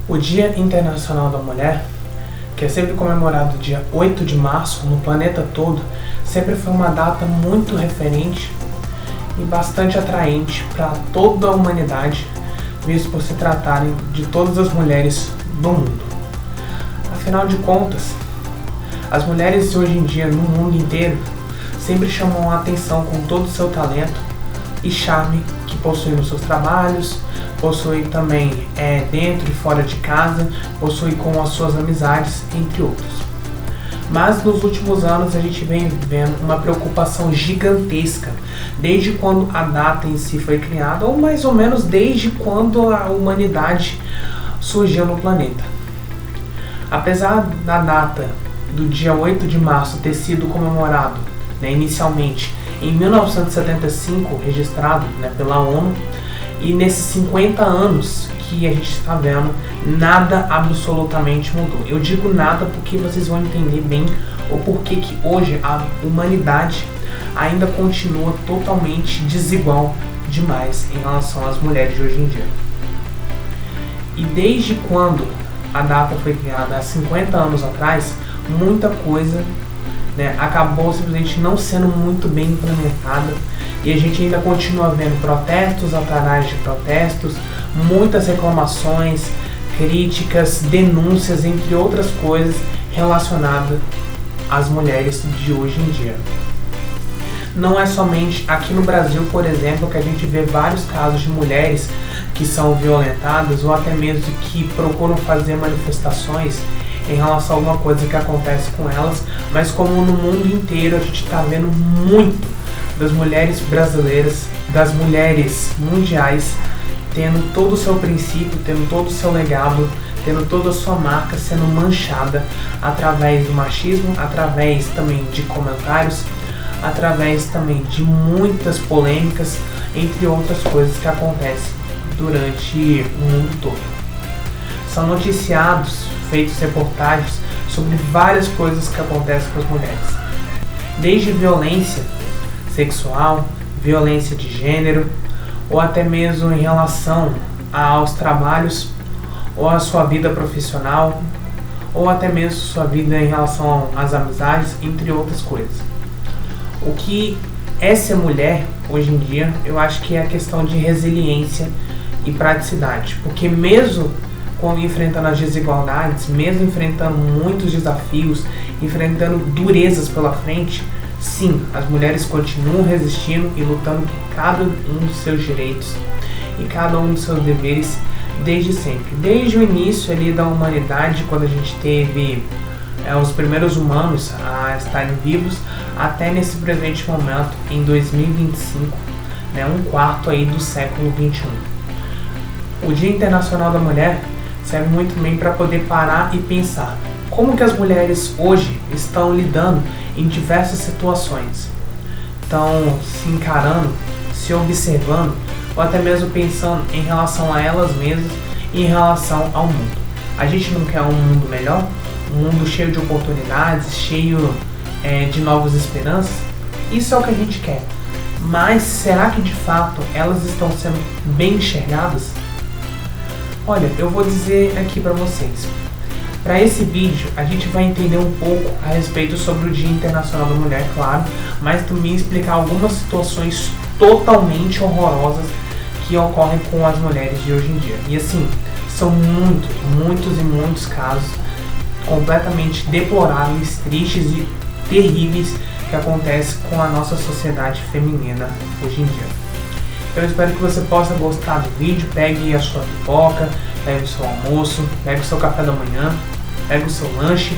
O Dia Internacional da Mulher, que é sempre comemorado dia 8 de março no planeta todo, sempre foi uma data muito referente e bastante atraente para toda a humanidade, visto por se tratarem de todas as mulheres do mundo. Afinal de contas, as mulheres hoje em dia no mundo inteiro sempre chamam a atenção com todo o seu talento e charme que possuem nos seus trabalhos, possuem também dentro e fora de casa, possuem com as suas amizades, entre outros. Mas nos últimos anos a gente vem vendo uma preocupação gigantesca, desde quando a data em si foi criada, ou mais ou menos desde quando a humanidade surgiu no planeta. Apesar da data do dia 8 de março ter sido comemorado inicialmente em 1975, registrado pela ONU, e nesses 50 anos que a gente está vendo, nada absolutamente mudou. Eu digo nada porque vocês vão entender bem o porquê que hoje a humanidade ainda continua totalmente desigual demais em relação às mulheres de hoje em dia. E desde quando a data foi criada, há 50 anos atrás, muita coisa acabou simplesmente não sendo muito bem implementada, e a gente ainda continua vendo protestos atrás de protestos, muitas reclamações, críticas, denúncias, entre outras coisas relacionadas às mulheres de hoje em dia. Não é somente aqui no Brasil, por exemplo, que a gente vê vários casos de mulheres que são violentadas ou até mesmo que procuram fazer manifestações em relação a alguma coisa que acontece com elas, mas como no mundo inteiro a gente está vendo muito das mulheres brasileiras, das mulheres mundiais, tendo todo o seu princípio, tendo todo o seu legado, tendo toda a sua marca sendo manchada através do machismo, através também de comentários, através também de muitas polêmicas, entre outras coisas que acontecem durante o mundo todo. São noticiados, feitos reportagens sobre várias coisas que acontecem com as mulheres, desde violência sexual, violência de gênero, ou até mesmo em relação aos trabalhos, ou à sua vida profissional, ou até mesmo sua vida em relação às amizades, entre outras coisas. O que é ser mulher hoje em dia, eu acho que é a questão de resiliência e praticidade, porque mesmo quando enfrentando as desigualdades, mesmo enfrentando muitos desafios, enfrentando durezas pela frente, sim, as mulheres continuam resistindo e lutando por cada um dos seus direitos e cada um dos seus deveres desde sempre. Desde o início ali da humanidade, quando a gente teve os primeiros humanos a estarem vivos, até nesse presente momento, em 2025, um quarto aí do século XXI. O Dia Internacional da Mulher serve muito bem para poder parar e pensar como que as mulheres hoje estão lidando em diversas situações. Estão se encarando, se observando, ou até mesmo pensando em relação a elas mesmas e em relação ao mundo. A gente não quer um mundo melhor? Um mundo cheio de oportunidades, cheio de novas esperanças? Isso é o que a gente quer. Mas será que de fato elas estão sendo bem enxergadas? Olha, eu vou dizer aqui para vocês. Para esse vídeo, a gente vai entender um pouco a respeito sobre o Dia Internacional da Mulher, claro, mas também explicar algumas situações totalmente horrorosas que ocorrem com as mulheres de hoje em dia. E assim, são muitos casos completamente deploráveis, tristes e terríveis que acontecem com a nossa sociedade feminina hoje em dia. Então eu espero que você possa gostar do vídeo. Pegue a sua pipoca, pegue o seu almoço, pegue o seu café da manhã, pegue o seu lanche,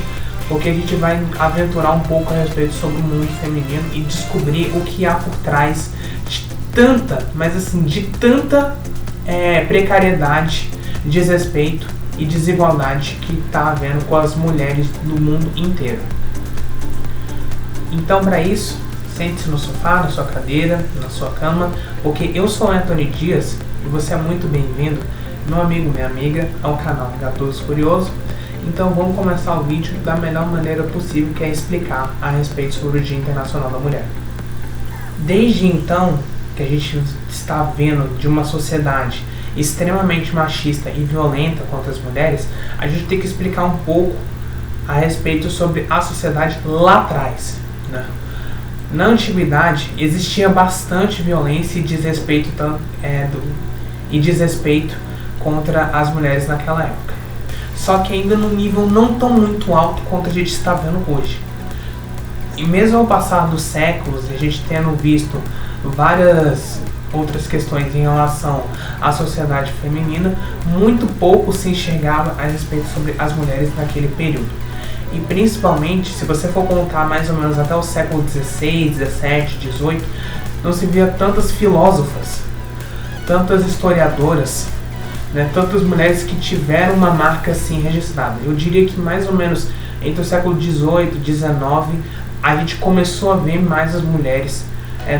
porque a gente vai aventurar um pouco a respeito sobre o mundo feminino e descobrir o que há por trás de tanta, mas assim, de tanta precariedade, desrespeito e desigualdade que está havendo com as mulheres do mundo inteiro. Então, para isso, sente-se no sofá, na sua cadeira, na sua cama, porque eu sou Anthony Dias e você é muito bem-vindo, meu amigo, minha amiga, ao canal Gatoso Curioso. Então vamos começar o vídeo da melhor maneira possível, que é explicar a respeito sobre o Dia Internacional da Mulher. Desde então que a gente está vendo de uma sociedade extremamente machista e violenta contra as mulheres, a gente tem que explicar um pouco a respeito sobre a sociedade lá atrás, né? Na antiguidade existia bastante violência e desrespeito, contra as mulheres naquela época. Só que ainda num nível não tão muito alto quanto a gente está vendo hoje. E mesmo ao passar dos séculos, a gente tendo visto várias outras questões em relação à sociedade feminina, muito pouco se enxergava a respeito sobre as mulheres naquele período. E principalmente, se você for contar mais ou menos até o século XVI, XVII, XVIII, não se via tantas filósofas, tantas historiadoras, né, tantas mulheres que tiveram uma marca assim registrada. Eu diria que mais ou menos entre o século XVIII e XIX, a gente começou a ver mais as mulheres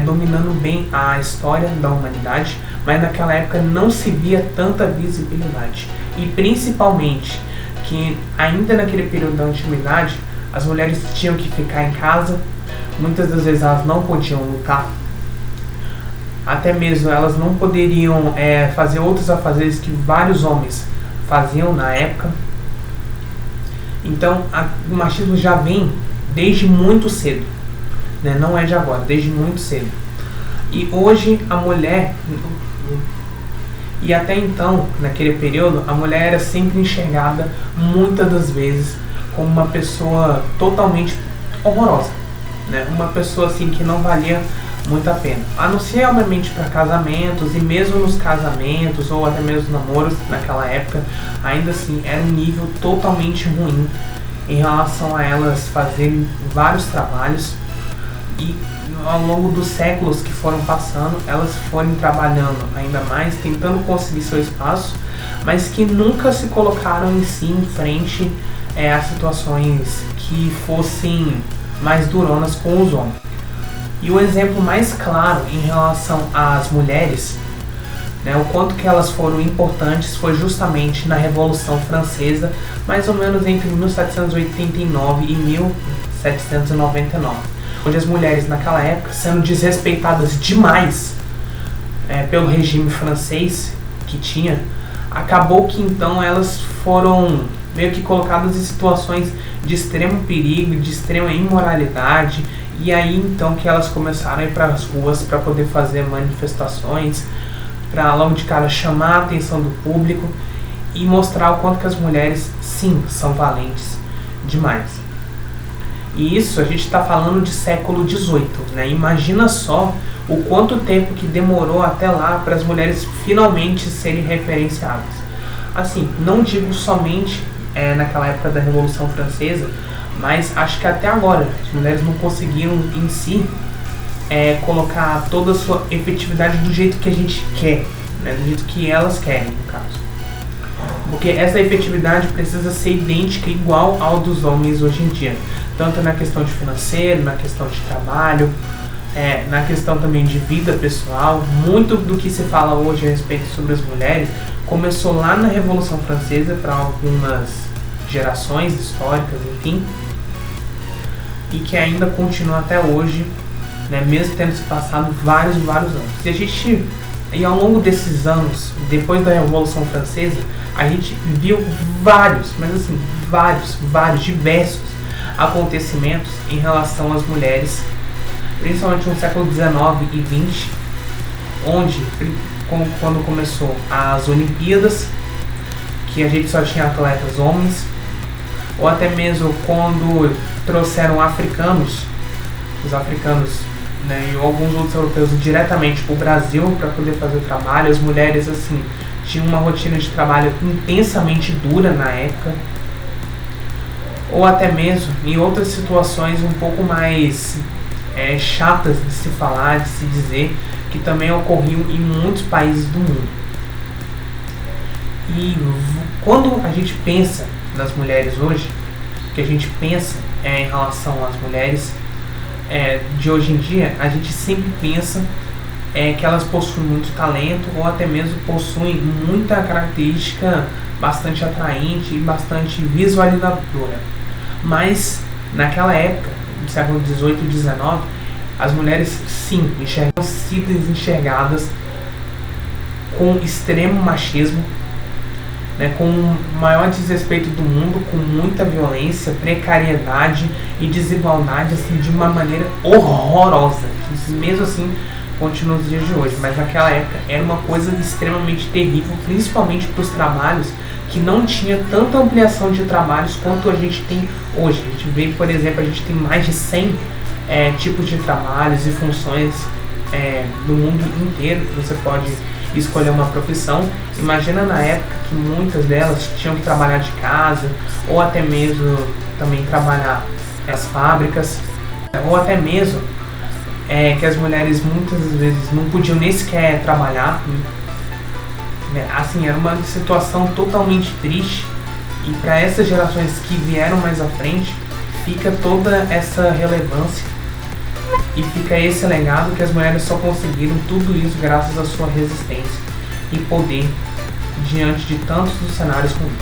dominando bem a história da humanidade, mas naquela época não se via tanta visibilidade. E principalmente que ainda naquele período da antiguidade, as mulheres tinham que ficar em casa, muitas das vezes elas não podiam lutar, até mesmo elas não poderiam fazer outros afazeres que vários homens faziam na época. Então o machismo já vem desde muito cedo, né? Não é de agora, desde muito cedo. E hoje a mulher, e até então, naquele período, a mulher era sempre enxergada, muitas das vezes, como uma pessoa totalmente horrorosa, né? Uma pessoa assim que não valia muito a pena. A não ser, obviamente, para casamentos, e mesmo nos casamentos, ou até mesmo namoros, naquela época, ainda assim, era um nível totalmente ruim em relação a elas fazerem vários trabalhos. E ao longo dos séculos que foram passando, elas foram trabalhando ainda mais, tentando conseguir seu espaço, mas que nunca se colocaram em si em frente a situações que fossem mais duronas com os homens. E o exemplo mais claro em relação às mulheres, né, o quanto que elas foram importantes, foi justamente na Revolução Francesa, mais ou menos entre 1789 e 1799. Onde as mulheres naquela época, sendo desrespeitadas demais pelo regime francês que tinha, acabou que então elas foram meio que colocadas em situações de extremo perigo, de extrema imoralidade, e aí então que elas começaram a ir para as ruas para poder fazer manifestações, para logo de cara chamar a atenção do público e mostrar o quanto que as mulheres, sim, são valentes demais. E isso a gente está falando de século XVIII, né? Imagina só o quanto tempo que demorou até lá para as mulheres finalmente serem referenciadas. Assim, não digo somente naquela época da Revolução Francesa, mas acho que até agora as mulheres não conseguiram em si colocar toda a sua efetividade do jeito que a gente quer, né? Do jeito que elas querem, no caso. Porque essa efetividade precisa ser idêntica, igual ao dos homens hoje em dia. Tanto na questão de financeiro, na questão de trabalho, na questão também de vida pessoal. Muito do que se fala hoje a respeito sobre as mulheres começou lá na Revolução Francesa, para algumas gerações históricas, enfim, e que ainda continua até hoje, né, mesmo tendo se passado vários anos. E ao longo desses anos, depois da Revolução Francesa, a gente viu vários, mas assim, vários, diversos acontecimentos em relação às mulheres, principalmente no século XIX e XX, onde, quando começou as Olimpíadas, que a gente só tinha atletas homens, ou até mesmo quando trouxeram os africanos, né, e alguns outros europeus diretamente para o Brasil para poder fazer o trabalho. As mulheres assim tinham uma rotina de trabalho intensamente dura na época, ou até mesmo em outras situações um pouco mais chatas de se falar, de se dizer, que também ocorriam em muitos países do mundo. E quando a gente pensa nas mulheres hoje, que a gente pensa em relação às mulheres de hoje em dia, a gente sempre pensa que elas possuem muito talento, ou até mesmo possuem muita característica bastante atraente e bastante visualizadora. Mas naquela época, no século XVIII e XIX, as mulheres sim eram sido enxergadas com extremo machismo, né, com o maior desrespeito do mundo, com muita violência, precariedade e desigualdade, assim, de uma maneira horrorosa, que mesmo assim continua nos dias de hoje. Mas naquela época era uma coisa extremamente terrível, principalmente para os trabalhos que não tinha tanta ampliação de trabalhos quanto a gente tem hoje. A gente vê, por exemplo, a gente tem mais de 100 tipos de trabalhos e funções no mundo inteiro que você pode escolher uma profissão. Imagina na época que muitas delas tinham que trabalhar de casa, ou até mesmo também trabalhar nas fábricas, ou até mesmo que as mulheres muitas vezes não podiam nem sequer trabalhar, né? Assim, era uma situação totalmente triste, e para essas gerações que vieram mais à frente fica toda essa relevância e fica esse legado que as mulheres só conseguiram tudo isso graças à sua resistência e poder diante de tantos dos cenários ruins.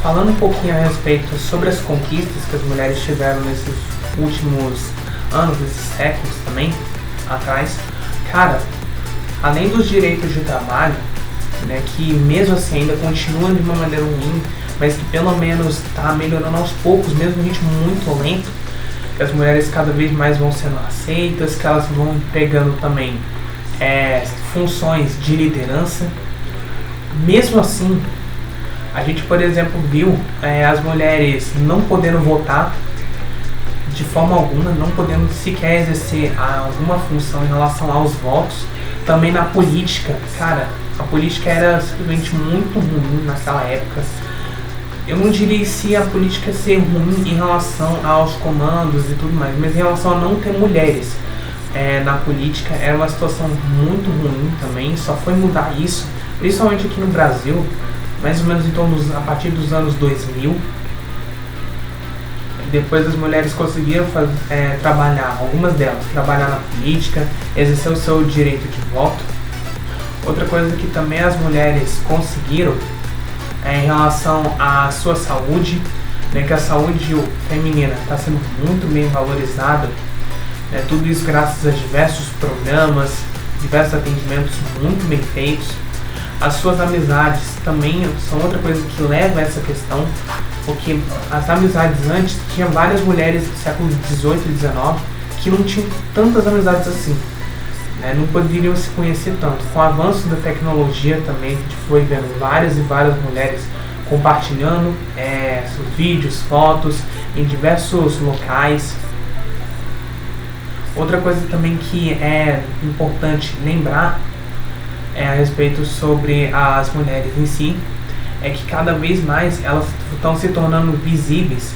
Falando um pouquinho a respeito sobre as conquistas que as mulheres tiveram nesses últimos anos, nesses séculos também atrás, cara, além dos direitos de trabalho, né, que mesmo assim ainda continua de uma maneira ruim, mas que pelo menos está melhorando aos poucos, mesmo um ritmo muito lento, que as mulheres cada vez mais vão sendo aceitas, que elas vão pegando também funções de liderança. Mesmo assim, a gente, por exemplo, viu as mulheres não podendo votar de forma alguma, não podendo sequer exercer alguma função em relação aos votos. Também na política, cara, a política era simplesmente muito ruim naquela época. Eu não diria se a política ser ruim em relação aos comandos e tudo mais, mas em relação a não ter mulheres na política, era uma situação muito ruim também. Só foi mudar isso, principalmente aqui no Brasil, mais ou menos a partir dos anos 2000. Depois as mulheres conseguiram trabalhar, algumas delas, trabalhar na política, exercer o seu direito de voto. Outra coisa que também as mulheres conseguiram em relação à sua saúde, né, que a saúde feminina está sendo muito bem valorizada, né, tudo isso graças a diversos programas, diversos atendimentos muito bem feitos. As suas amizades também são outra coisa que leva a essa questão, porque as amizades antes, tinha várias mulheres do século XVIII e XIX que não tinham tantas amizades assim, né, não poderiam se conhecer tanto. Com o avanço da tecnologia também, a gente foi vendo várias e várias mulheres compartilhando seus vídeos, fotos em diversos locais. Outra coisa também que é importante lembrar a respeito sobre as mulheres em si, é que cada vez mais elas estão se tornando visíveis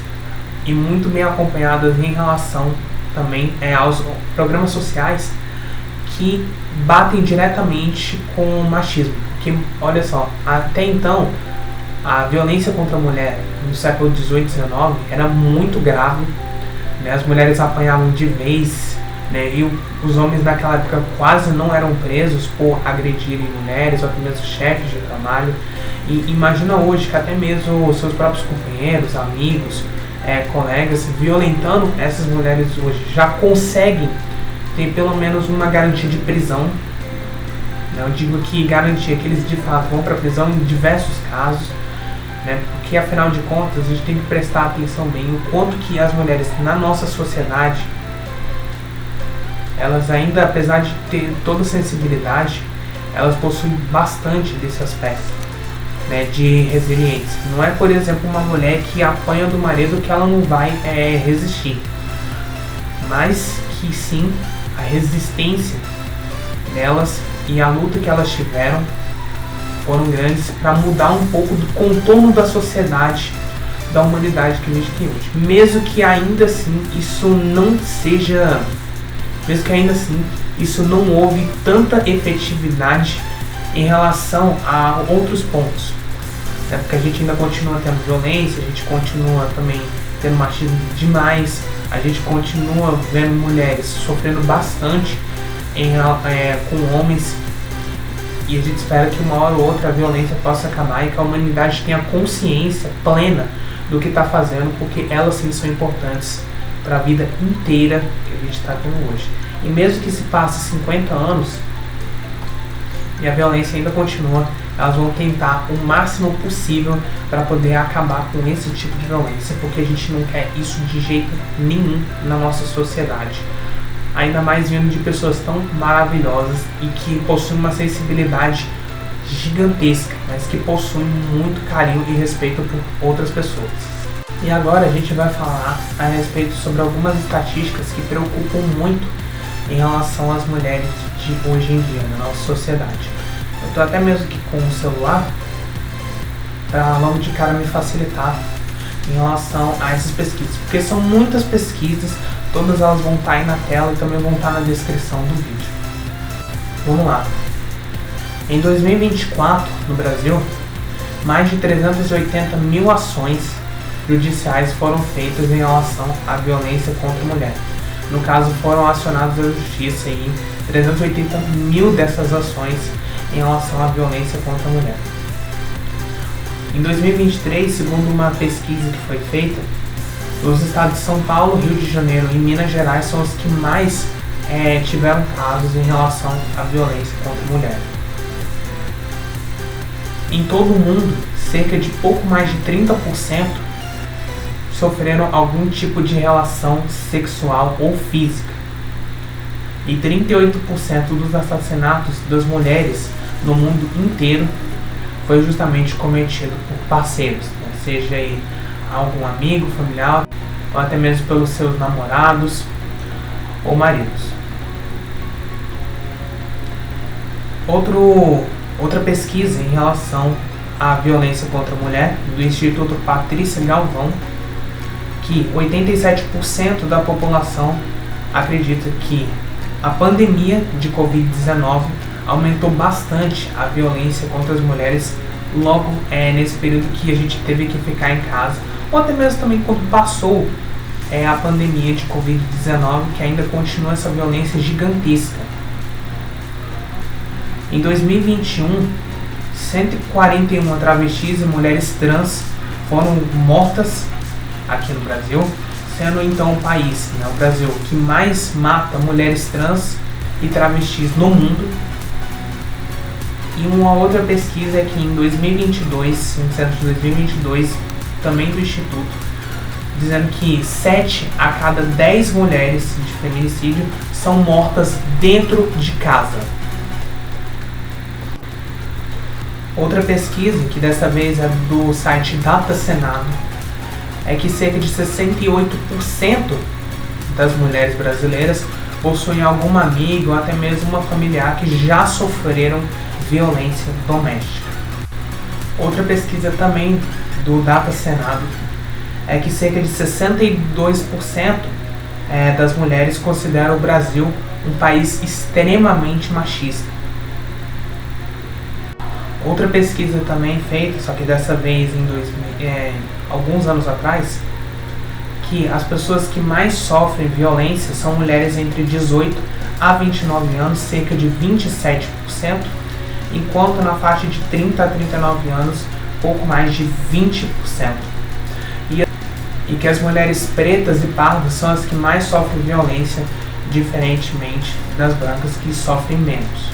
e muito bem acompanhadas em relação também aos programas sociais que batem diretamente com o machismo. Porque, olha só, até então a violência contra a mulher no século XVIII e XIX era muito grave, né? As mulheres apanhavam de vez, né? E os homens naquela época quase não eram presos por agredirem mulheres ou até mesmo chefes de trabalho. E imagina hoje que até mesmo os seus próprios companheiros, amigos, colegas violentando essas mulheres hoje já conseguem ter pelo menos uma garantia de prisão. Eu digo que garantia que eles de fato vão para a prisão em diversos casos, né? Porque afinal de contas a gente tem que prestar atenção bem o quanto que as mulheres na nossa sociedade, elas ainda, apesar de ter toda a sensibilidade, elas possuem bastante desse aspecto, né, de resiliência. Não é, por exemplo, uma mulher que apanha do marido que ela não vai resistir, mas que sim, a resistência delas e a luta que elas tiveram foram grandes para mudar um pouco do contorno da sociedade, da humanidade que a gente tem hoje. Mesmo que ainda assim isso não houve tanta efetividade em relação a outros pontos, né? Porque a gente ainda continua tendo violência, a gente continua também tendo machismo demais, a gente continua vendo mulheres sofrendo bastante com homens, e a gente espera que uma hora ou outra a violência possa acabar e que a humanidade tenha consciência plena do que está fazendo, porque elas sim são importantes para a vida inteira que a gente está tendo hoje. E mesmo que se passe 50 anos, e a violência ainda continua, elas vão tentar o máximo possível para poder acabar com esse tipo de violência, porque a gente não quer isso de jeito nenhum na nossa sociedade. Ainda mais vindo de pessoas tão maravilhosas e que possuem uma sensibilidade gigantesca, mas que possuem muito carinho e respeito por outras pessoas. E agora a gente vai falar a respeito sobre algumas estatísticas que preocupam muito em relação às mulheres de hoje em dia na nossa sociedade. Eu estou até mesmo aqui com o celular para logo de cara me facilitar em relação a essas pesquisas, porque são muitas pesquisas, todas elas vão estar aí na tela e também vão estar na descrição do vídeo. Vamos lá. Em 2024, no Brasil, mais de 380 mil ações judiciais foram feitas em relação à violência contra a mulher. No caso, foram acionados à justiça em 380 mil dessas ações em relação à violência contra a mulher. Em 2023, segundo uma pesquisa que foi feita, os estados de São Paulo, Rio de Janeiro e Minas Gerais são os que mais tiveram casos em relação à violência contra a mulher. Em todo o mundo, cerca de pouco mais de 30% sofreram algum tipo de relação sexual ou física. E 38% dos assassinatos das mulheres no mundo inteiro foi justamente cometido por parceiros, né? Seja aí algum amigo, familiar, ou até mesmo pelos seus namorados ou maridos. Outra pesquisa em relação à violência contra a mulher, do Instituto Patrícia Galvão, que 87% da população acredita que a pandemia de Covid-19 aumentou bastante a violência contra as mulheres logo nesse período que a gente teve que ficar em casa, ou até mesmo também quando passou a pandemia de Covid-19, que ainda continua essa violência gigantesca. Em 2021, 141 travestis e mulheres trans foram mortas aqui no Brasil, sendo então o país, o Brasil, que mais mata mulheres trans e travestis no mundo. E uma outra pesquisa é que em 2022, em dezembro de 2022, também do Instituto, dizendo que 7 a cada 10 mulheres de feminicídio são mortas dentro de casa. Outra pesquisa, que dessa vez é do site Data Senado, é que cerca de 68% das mulheres brasileiras possuem alguma amiga ou até mesmo uma familiar que já sofreram violência doméstica. Outra pesquisa também do Data Senado é que cerca de 62% das mulheres consideram o Brasil um país extremamente machista. Outra pesquisa também feita, só que dessa vez alguns anos atrás, que as pessoas que mais sofrem violência são mulheres entre 18 a 29 anos, cerca de 27%, enquanto na faixa de 30 a 39 anos, pouco mais de 20%. E que as mulheres pretas e pardas são as que mais sofrem violência, diferentemente das brancas, que sofrem menos.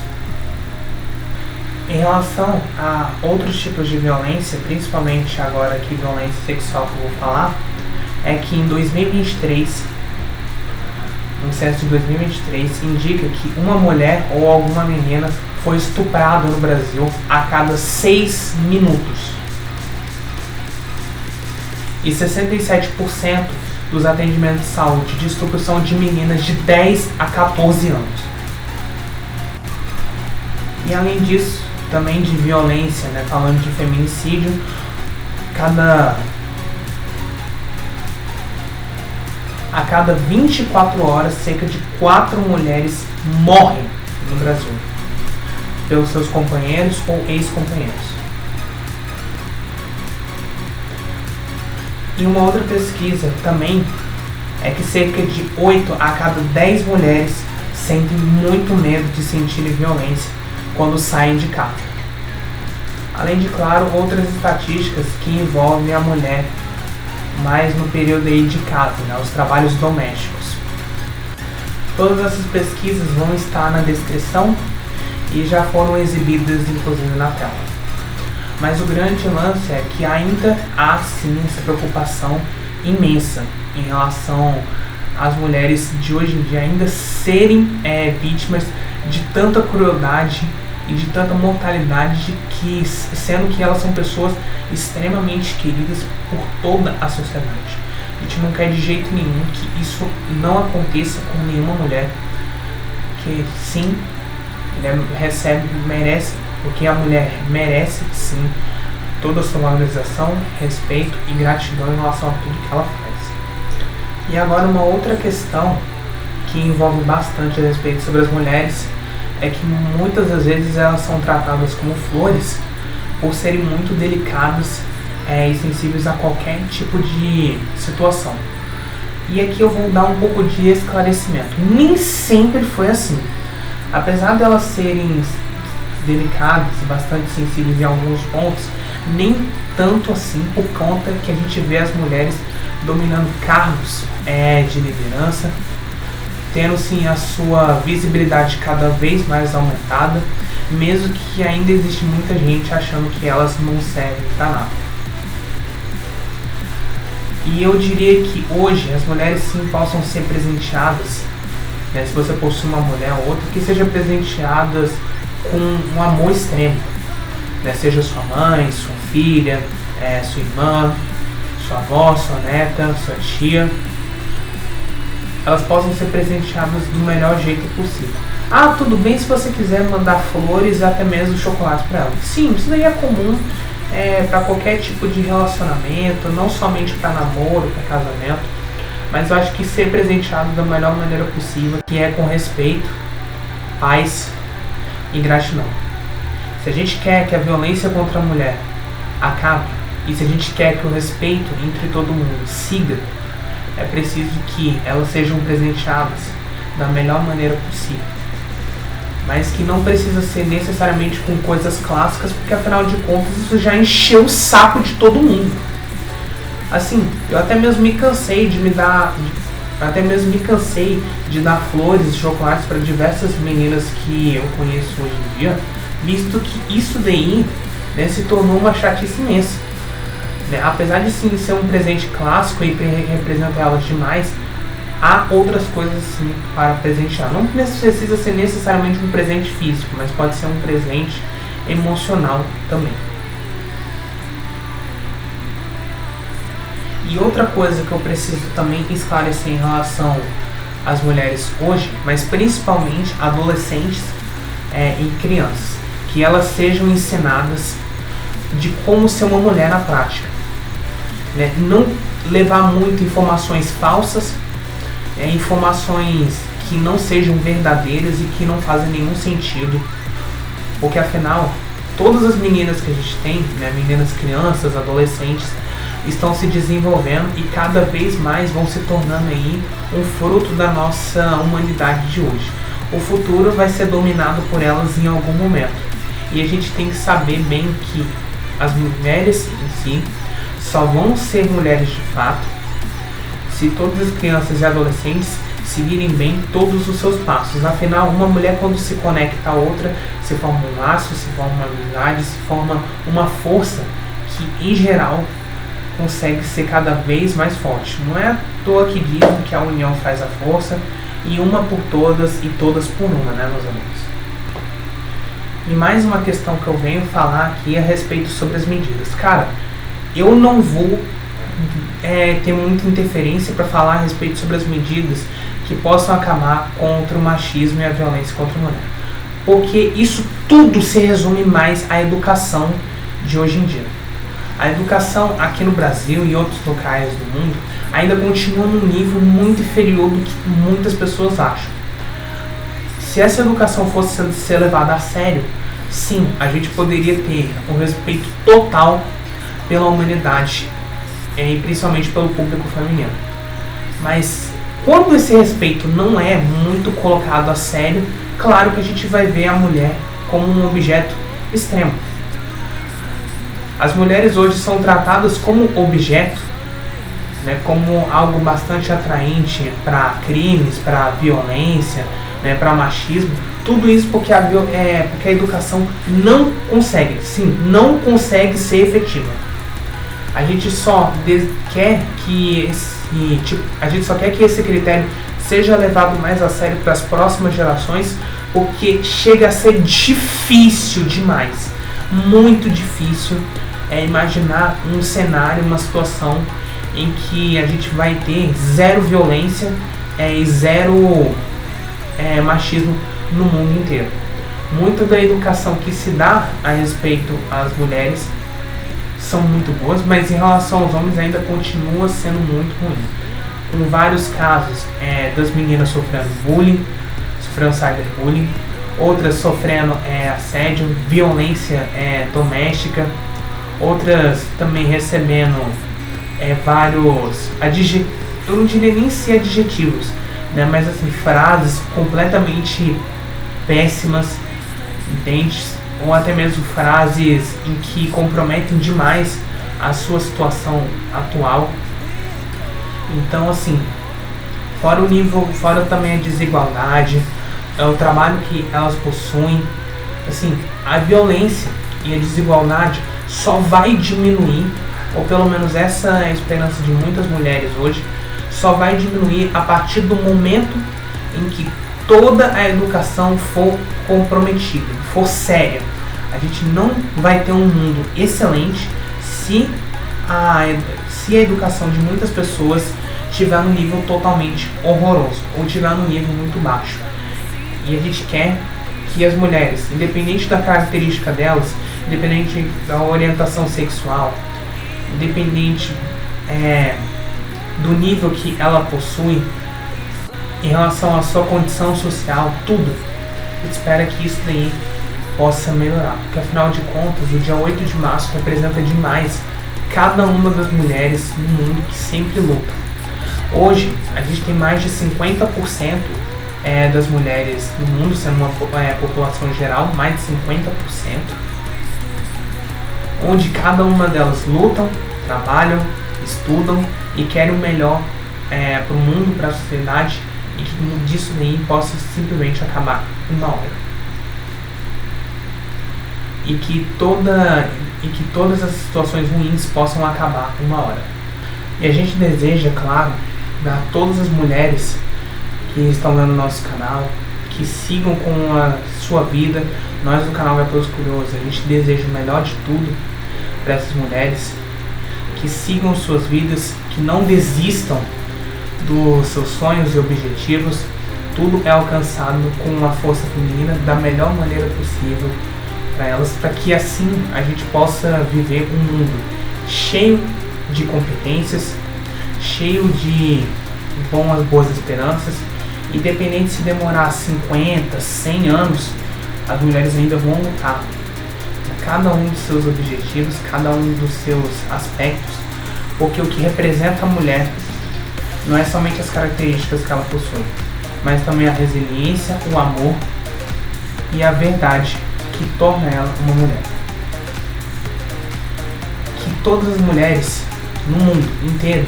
Em relação a outros tipos de violência, principalmente agora aqui violência sexual que eu vou falar, é que em 2023, no censo de 2023, indica que uma mulher ou alguma menina foi estuprada no Brasil a cada 6 minutos. E 67% dos atendimentos de saúde de estupro são de meninas de 10 a 14 anos. E além disso, também de violência, falando de feminicídio, a cada 24 horas, cerca de 4 mulheres morrem no Brasil pelos seus companheiros ou ex-companheiros. E uma outra pesquisa também é que cerca de 8 a cada 10 mulheres sentem muito medo de sentirem violência quando saem de casa. Além de, claro, outras estatísticas que envolvem a mulher mais no período aí de casa, os trabalhos domésticos. Todas essas pesquisas vão estar na descrição e já foram exibidas inclusive na tela. Mas o grande lance é que ainda há sim essa preocupação imensa em relação às mulheres de hoje em dia ainda serem vítimas de tanta crueldade e de tanta mortalidade, sendo que elas são pessoas extremamente queridas por toda a sociedade. A gente não quer de jeito nenhum que isso não aconteça com nenhuma mulher, que sim, merece, porque a mulher merece sim toda a sua valorização, respeito e gratidão em relação a tudo que ela faz. E agora uma outra questão que envolve bastante a respeito sobre as mulheres é que muitas das vezes elas são tratadas como flores por serem muito delicadas e sensíveis a qualquer tipo de situação. E aqui eu vou dar um pouco de esclarecimento. Nem sempre foi assim. Apesar de elas serem delicadas e bastante sensíveis em alguns pontos, nem tanto assim, por conta que a gente vê as mulheres dominando cargos de liderança, tendo sim a sua visibilidade cada vez mais aumentada, mesmo que ainda existe muita gente achando que elas não servem para nada. E eu diria que hoje as mulheres sim possam ser presenteadas, se você possui uma mulher ou outra, que seja presenteadas com um amor extremo, seja sua mãe, sua filha, sua irmã, sua avó, sua neta, sua tia, elas possam ser presenteadas do melhor jeito possível. Ah, tudo bem se você quiser mandar flores e até mesmo chocolate para elas. Sim, isso daí é comum para qualquer tipo de relacionamento, não somente para namoro, para casamento, mas eu acho que ser presenteado da melhor maneira possível, que é com respeito, paz e gratidão. Se a gente quer que a violência contra a mulher acabe, e se a gente quer que o respeito entre todo mundo siga, é preciso que elas sejam presenteadas da melhor maneira possível. Mas que não precisa ser necessariamente com coisas clássicas, porque afinal de contas isso já encheu o saco de todo mundo. Assim, eu até mesmo me cansei de dar flores e chocolates para diversas meninas que eu conheço hoje em dia, visto que isso daí se tornou uma chatice imensa. Apesar de sim ser um presente clássico e representar elas demais, há outras coisas sim para presentear. Não precisa ser necessariamente um presente físico, mas pode ser um presente emocional também. E outra coisa que eu preciso também esclarecer em relação às mulheres hoje, mas principalmente adolescentes e crianças, que elas sejam ensinadas de como ser uma mulher na prática. Não levar muito informações falsas, informações que não sejam verdadeiras e que não fazem nenhum sentido, porque afinal todas as meninas que a gente tem, meninas, crianças, adolescentes, estão se desenvolvendo e cada vez mais vão se tornando aí um fruto da nossa humanidade de hoje. O futuro vai ser dominado por elas em algum momento, e a gente tem que saber bem que as mulheres em si só vão ser mulheres de fato se todas as crianças e adolescentes seguirem bem todos os seus passos. Afinal, uma mulher, quando se conecta a outra, se forma um laço, se forma uma amizade, se forma uma força que, em geral, consegue ser cada vez mais forte. Não é à toa que dizem que a união faz a força, e uma por todas e todas por uma, meus amigos? E mais uma questão que eu venho falar aqui a respeito sobre as medidas. Cara, eu não vou ter muita interferência para falar a respeito sobre as medidas que possam acabar contra o machismo e a violência contra a mulher, porque isso tudo se resume mais à educação de hoje em dia. A educação aqui no Brasil e outros locais do mundo ainda continua num nível muito inferior do que muitas pessoas acham. Se essa educação fosse ser levada a sério, sim, a gente poderia ter um respeito total pela humanidade e principalmente pelo público feminino. Mas quando esse respeito não é muito colocado a sério, claro que a gente vai ver a mulher como um objeto extremo. As mulheres hoje são tratadas como objeto, como algo bastante atraente para crimes, para violência, né, para machismo, tudo isso porque porque a educação não consegue ser efetiva. A gente só quer que esse critério seja levado mais a sério para as próximas gerações, porque chega a ser difícil demais, muito difícil imaginar um cenário, uma situação em que a gente vai ter zero violência e zero machismo no mundo inteiro. Muito da educação que se dá a respeito às mulheres são muito boas, mas em relação aos homens ainda continua sendo muito ruim. Com vários casos das meninas sofrendo bullying, sofrendo cyberbullying, outras sofrendo assédio, violência doméstica, outras também recebendo vários eu não diria nem se adjetivos, né, mas assim, frases completamente péssimas, entende? Ou até mesmo frases em que comprometem demais a sua situação atual. Então assim, fora também a desigualdade, o trabalho que elas possuem, assim, a violência e a desigualdade só vai diminuir, ou pelo menos essa é a esperança de muitas mulheres hoje, só vai diminuir a partir do momento em que toda a educação for comprometida, for séria. A gente não vai ter um mundo excelente se a educação de muitas pessoas estiver num nível totalmente horroroso, ou estiver num nível muito baixo. E a gente quer que as mulheres, independente da característica delas, independente da orientação sexual, independente do nível que ela possui, em relação à sua condição social, tudo, a gente espera que isso daí possa melhorar. Porque afinal de contas, o dia 8 de março representa demais cada uma das mulheres no mundo que sempre lutam. Hoje, a gente tem mais de 50% das mulheres no mundo, sendo uma população geral, mais de 50%, onde cada uma delas lutam, trabalham, estudam e querem o melhor para o mundo, para a sociedade, e que disso daí possa simplesmente acabar uma hora. E que todas as situações ruins possam acabar uma hora. E a gente deseja, claro, a todas as mulheres que estão vendo o nosso canal, que sigam com a sua vida. Nós do canal Vai Pelos Curiosos, a gente deseja o melhor de tudo para essas mulheres, que sigam suas vidas, que não desistam dos seus sonhos e objetivos. Tudo é alcançado com uma força feminina da melhor maneira possível para elas, para que assim a gente possa viver um mundo cheio de competências, cheio de boas esperanças. Independente se demorar 50, 100 anos, as mulheres ainda vão lutar por cada um dos seus objetivos, cada um dos seus aspectos, porque o que representa a mulher não é somente as características que ela possui, mas também a resiliência, o amor e a verdade que torna ela uma mulher. Que todas as mulheres no mundo inteiro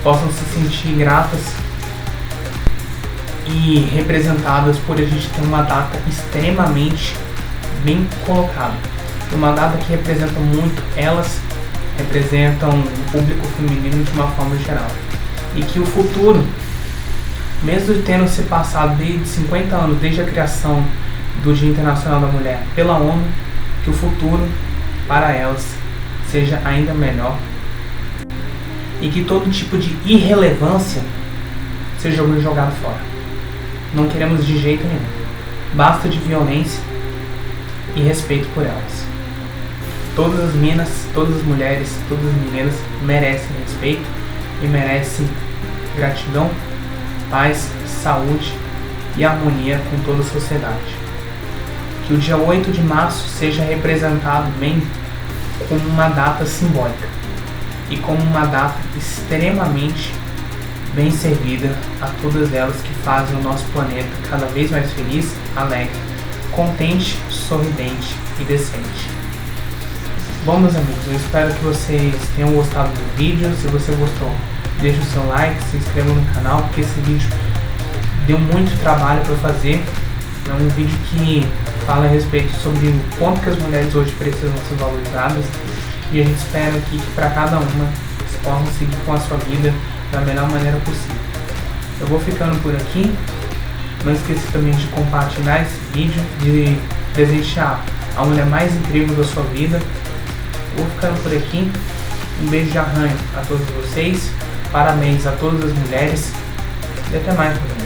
possam se sentir gratas e representadas por a gente ter uma data extremamente bem colocada. Uma data que representa muito elas, representam o público feminino de uma forma geral. E que o futuro, mesmo tendo se passado desde 50 anos, desde a criação do Dia Internacional da Mulher pela ONU, que o futuro para elas seja ainda melhor e que todo tipo de irrelevância seja jogado fora. Não queremos de jeito nenhum. Basta de violência e respeito por elas. Todas as minas, todas as mulheres, todas as meninas merecem respeito e merecem gratidão, paz, saúde e harmonia com toda a sociedade. Que o dia 8 de março seja representado bem como uma data simbólica e como uma data extremamente bem servida a todas elas que fazem o nosso planeta cada vez mais feliz, alegre, contente, sorridente e decente. Bom, meus amigos, eu espero que vocês tenham gostado do vídeo. Se você gostou, deixe o seu like, se inscreva no canal, porque esse vídeo deu muito trabalho para fazer. É um vídeo que fala a respeito sobre o quanto que as mulheres hoje precisam ser valorizadas, e a gente espera aqui que para cada uma vocês possam seguir com a sua vida da melhor maneira possível. Eu vou ficando por aqui. Não esqueça também de compartilhar esse vídeo, de presentear a mulher mais incrível da sua vida. Eu vou ficando por aqui. Um beijo de arranho a todos vocês. Parabéns a todas as mulheres. E até mais, mulher.